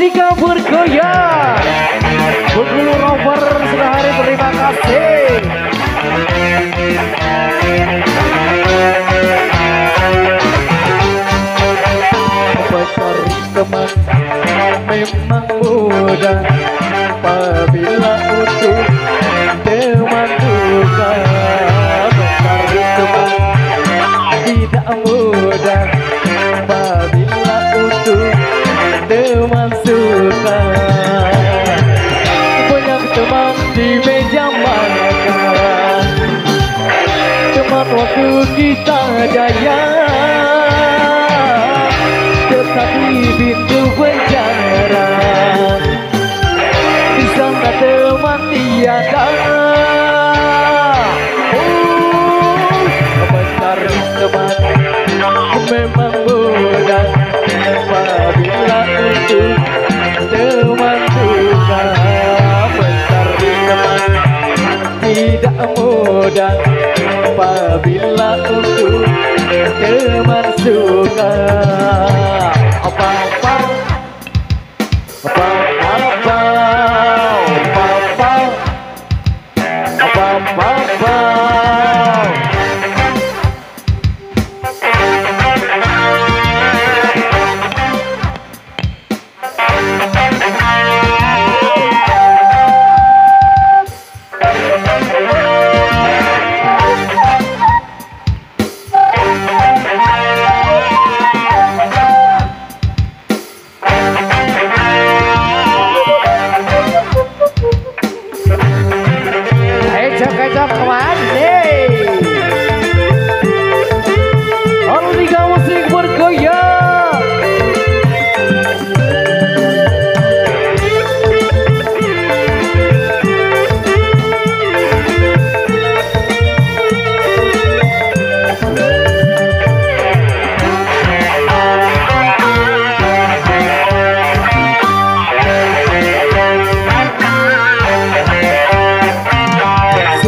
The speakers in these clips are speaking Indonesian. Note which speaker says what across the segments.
Speaker 1: Jika bergoyang Bengkulu Rover sudah hari terima kasih. Mencari teman memang mudah apabila untuk teman bukan. Mencari teman tidak mudah apabila untuk teman suka. Banyak teman di meja makan, teman waktu kita jaya, tetapi pintu penjara di sana teman tiada. Mencari teman memang mudah apabila untuk teman suka. Mencari teman tidak mudah apabila untuk teman suka. Kecap kemana nih? Kalau tiga musik bergoyang.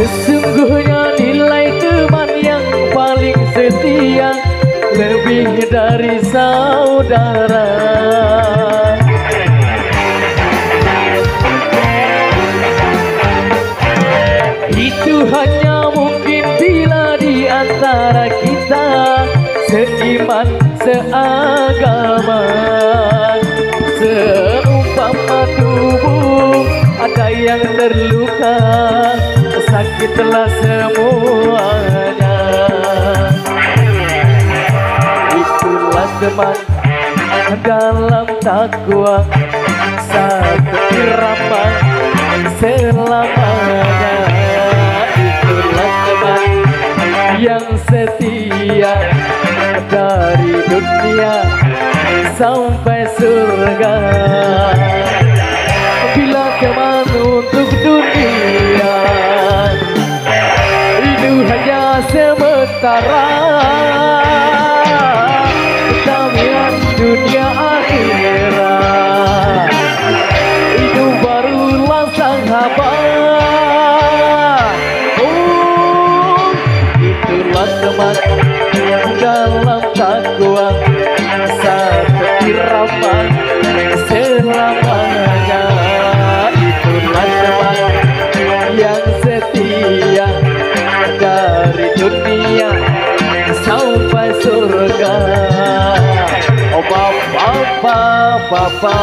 Speaker 1: Sesungguhnya nilai teman yang paling setia lebih dari saudara. Itu hanya mungkin bila di antara kita seiman, seagama, seumpama tubuh ada yang terluka, sakitlah semuanya. Itulah teman dalam takwa, satu irama selamanya. Itulah teman yang setia dari dunia sampai surga. Bila teman untuk dunia itu hanya sementara, kekamian dunia akhirat itu barulah sang haba. Itulah teman dalam takwa, satu irama selamanya. Itulah teman yang setia dari dunia sampai surga. Oh, papa, papa, papa.